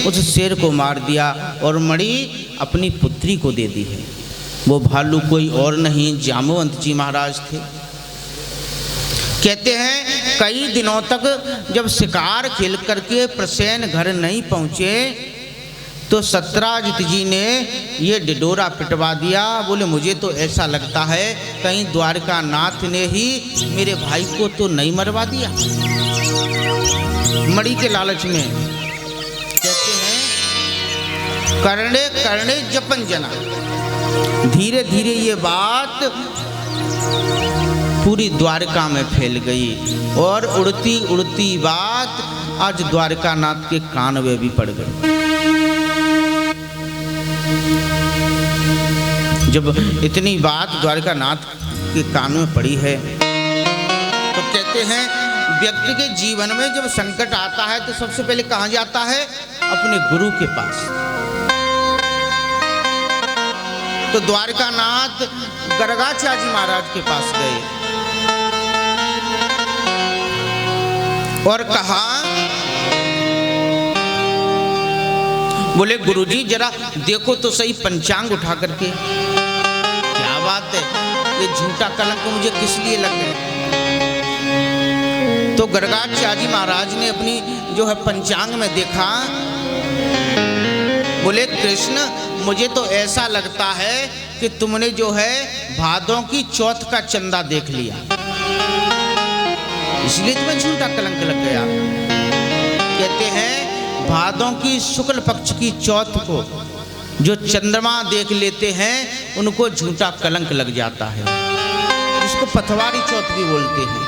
उस शेर को मार दिया और मणि अपनी पुत्री को दे दी है। वो भालू कोई और नहीं, जामवंत जी महाराज थे। कहते हैं कई दिनों तक जब शिकार खेल करके प्रसेन घर नहीं पहुँचे तो सत्यराजित जी ने ये डिडोरा पिटवा दिया। बोले मुझे तो ऐसा लगता है कहीं द्वारका नाथ ने ही मेरे भाई को तो नहीं मरवा दिया मणि के लालच में। कहते हैं कर्णे कर्णे जपन जना। धीरे धीरे ये बात पूरी द्वारका में फैल गई और उड़ती उड़ती बात आज द्वारका नाथ के कान में भी पड़ गई। जब इतनी बात द्वारका नाथ के कान में पड़ी है तो कहते हैं व्यक्ति के जीवन में जब संकट आता है तो सबसे पहले कहाँ जाता है? अपने गुरु के पास। तो द्वारका नाथ गर्गाचार्य महाराज के पास गए और कहा, बोले गुरुजी जरा देखो तो सही पंचांग उठा करके। क्या बात है, ये झूठा कलंक मुझे किस लिए लग गया? तो गर्गाचार्य महाराज ने अपनी जो है पंचांग में देखा। बोले कृष्ण मुझे तो ऐसा लगता है कि तुमने जो है भादों की चौथ का चंदा देख लिया, इसलिए तुम्हें झूठा कलंक लग गया। कहते हैं भादों की शुक्ल पक्ष की चौथ को जो चंद्रमा देख लेते हैं उनको झूठा कलंक लग जाता है, इसको पथवारी चौथ भी बोलते हैं।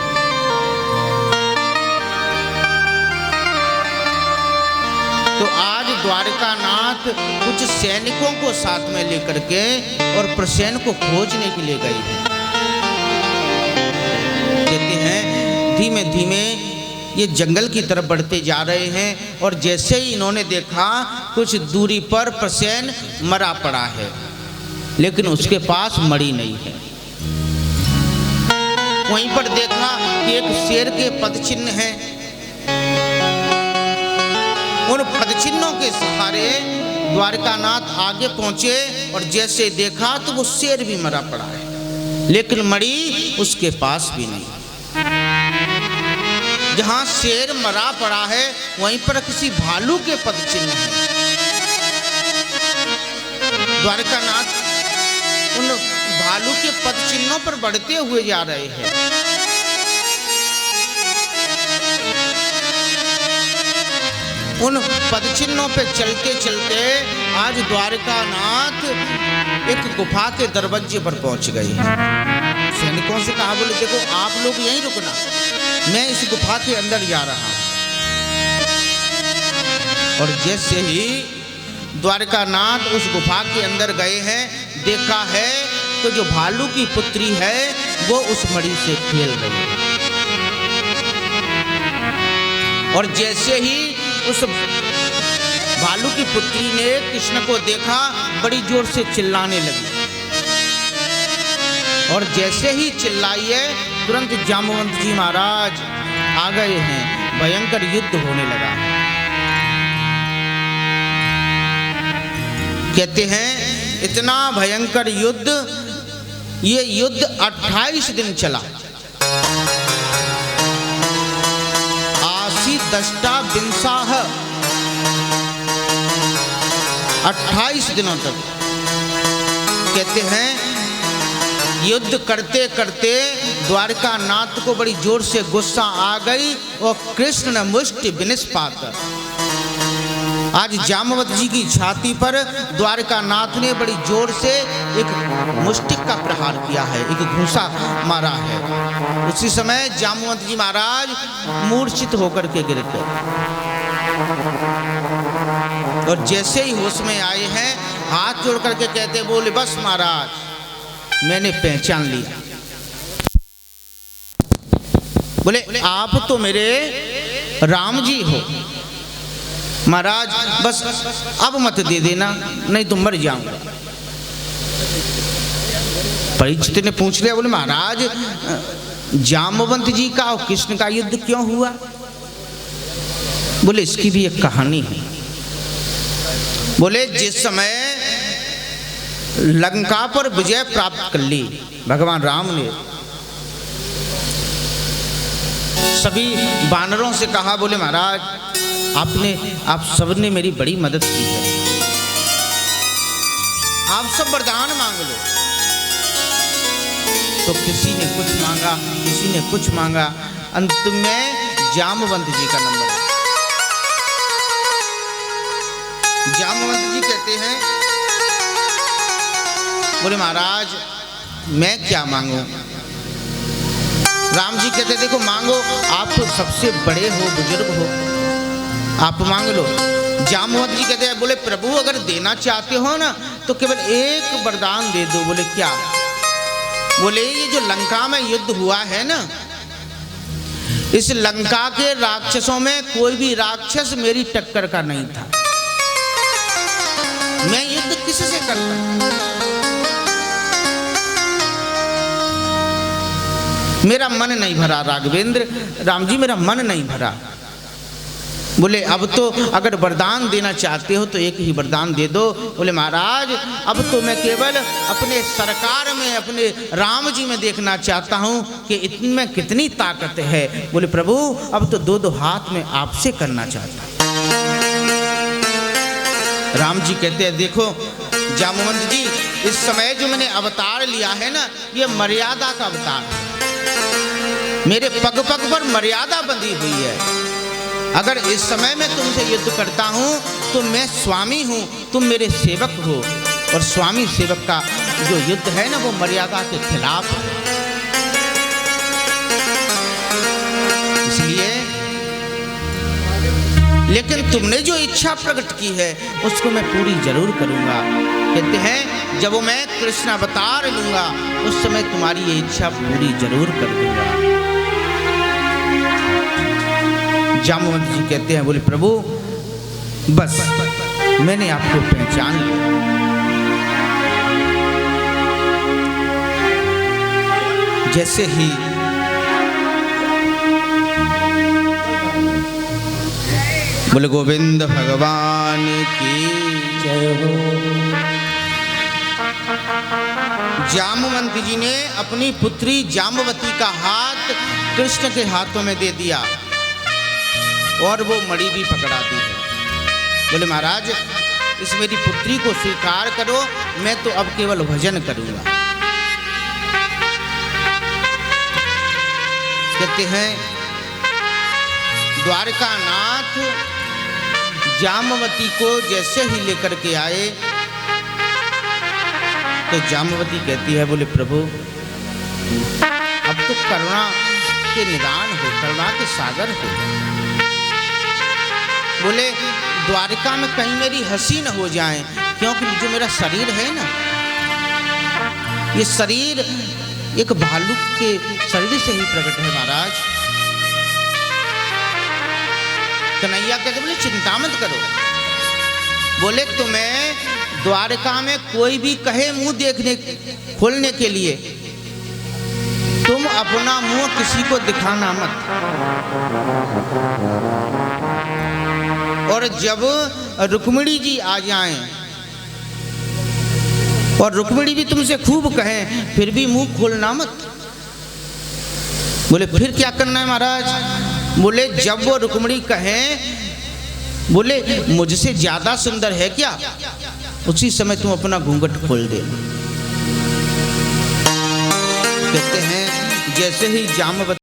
तो आज द्वारका नाथ कुछ सैनिकों को साथ में लेकर के और प्रसेन को खोजने के लिए गए हैं। कहते हैं धीमे धीमे ये जंगल की तरफ बढ़ते जा रहे हैं और जैसे ही इन्होंने देखा कुछ दूरी पर प्रसेन मरा पड़ा है, लेकिन उसके पास मणि नहीं है। वहीं पर देखा कि एक शेर के पदचिन्ह हैं। उन पदचिन्हों के सहारे द्वारकानाथ आगे पहुंचे और जैसे देखा तो वो शेर भी मरा पड़ा है, लेकिन मणि उसके पास भी नहीं। जहां शेर मरा पड़ा है वहीं पर किसी भालू के पदचिन्ह हैं। द्वारकानाथ उन भालू के पदचिन्हों पर बढ़ते हुए जा रहे हैं। उन पदचिन्हों पे चलते चलते आज द्वारकानाथ एक गुफा के दरवाजे पर पहुंच गए। सैनिकों से कहा, बोले देखो आप लोग यहीं रुकना, मैं इस गुफा के अंदर जा रहा हूं। और जैसे ही द्वारकानाथ उस गुफा के अंदर गए हैं, देखा है तो जो भालू की पुत्री है वो उस मणि से खेल रही है। और जैसे ही उस भालू की पुत्री ने कृष्ण को देखा, बड़ी जोर से चिल्लाने लगी। और जैसे ही चिल्लाई है तुरंत जामवंत जी महाराज आ गए हैं। भयंकर युद्ध होने लगा। कहते हैं इतना भयंकर युद्ध, ये युद्ध 28 दिन चला। आसी दष्टा बिंसाह 28 दिनों तक। कहते हैं युद्ध करते करते द्वारकानाथ को बड़ी जोर से गुस्सा आ गई और कृष्ण ने मुष्टि विनिष्पात आज जामवत जी की छाती पर द्वारकानाथ ने बड़ी जोर से एक मुष्टिक का प्रहार किया है, एक घूंसा मारा है। उसी समय जामवंत जी महाराज मूर्छित होकर के गिर गए। और जैसे ही होश में आए हैं हाथ जोड़ करके कहते, बोले बस महाराज मैंने पहचान लिया। बोले आप तो मेरे राम जी हो महाराज, बस अब मत दे देना नहीं तो मर जाऊंगा। परीक्षित ने पूछ लिया, बोले महाराज जामवंत जी का और कृष्ण का युद्ध क्यों हुआ? बोले इसकी भी एक कहानी है। बोले जिस समय लंका पर विजय प्राप्त कर ली भगवान राम ने, सभी वानरों से कहा, बोले महाराज आप सबने मेरी बड़ी मदद की है, आप सब वरदान मांग लो। तो किसी ने कुछ मांगा, किसी ने कुछ मांगा, अंत में जामवंत जी का नंबर है। जामवंत जी कहते हैं, बोले महाराज मैं क्या मांगू? राम जी कहते देखो मांगो, आप तो सबसे बड़े हो, बुजुर्ग हो, आप मांग लो। जामवंत जी कहते हैं, बोले प्रभु अगर देना चाहते हो ना तो केवल एक वरदान दे दो। बोले क्या? बोले ये जो लंका में युद्ध हुआ है ना, इस लंका के राक्षसों में कोई भी राक्षस मेरी टक्कर का नहीं था, मैं युद्ध किससे करता? मेरा मन नहीं भरा राघवेंद्र, राम जी मेरा मन नहीं भरा। बोले अब तो अगर वरदान देना चाहते हो तो एक ही वरदान दे दो। बोले महाराज अब तो मैं केवल अपने सरकार में, अपने राम जी में देखना चाहता हूँ कि इनमें कितनी ताकत है। बोले प्रभु अब तो दो हाथ में आपसे करना चाहता हूँ। राम जी कहते हैं देखो जामवंत जी, इस समय जो मैंने अवतार लिया है ना, ये मर्यादा का अवतार है, मेरे पग पग पर मर्यादा बंधी हुई है। अगर इस समय मैं तुमसे युद्ध करता हूं तो मैं स्वामी हूं, तुम मेरे सेवक हो, और स्वामी सेवक का जो युद्ध है ना वो मर्यादा के खिलाफ है। इसलिए लेकिन तुमने जो इच्छा प्रकट की है उसको मैं पूरी जरूर करूंगा। कहते हैं जब मैं कृष्ण अवतार लूंगा उस समय तुम्हारी ये इच्छा पूरी जरूर कर दूंगा। जामवंत जी कहते हैं, बोले प्रभु बस मैंने आपको पहचान लिया। जैसे ही बोले गोविंद भगवान की जय हो। जामवंत जी ने अपनी पुत्री जामवती का हाथ कृष्ण के हाथों में दे दिया और वो मणि भी पकड़ा दी है। बोले महाराज इस मेरी पुत्री को स्वीकार करो, मैं तो अब केवल भजन करूंगा। कहते हैं द्वारकानाथ जामवती को जैसे ही लेकर के आए तो जामवती कहती है, बोले प्रभु अब तो करुणा के निदान हो, करुणा के सागर हो। बोले द्वारिका में कहीं मेरी हंसी न हो जाए, क्योंकि जो मेरा शरीर है ना, ये शरीर एक भालू के शरीर से ही प्रकट है महाराज। कन्हैया कहते बोले चिंता मत करो, बोले तुम्हें द्वारका में कोई भी कहे मुंह देखने खोलने के लिए, तुम अपना मुंह किसी को दिखाना मत। और जब रुक्मिणी जी आ जाएं और रुक्मिणी भी तुमसे खूब कहें फिर भी मुंह खोलना मत। बोले फिर क्या करना है महाराज? बोले जब वो रुक्मिणी कहें, बोले मुझसे ज्यादा सुंदर है क्या, उसी समय तुम अपना घूंघट खोल दे। कहते हैं जैसे ही जामवती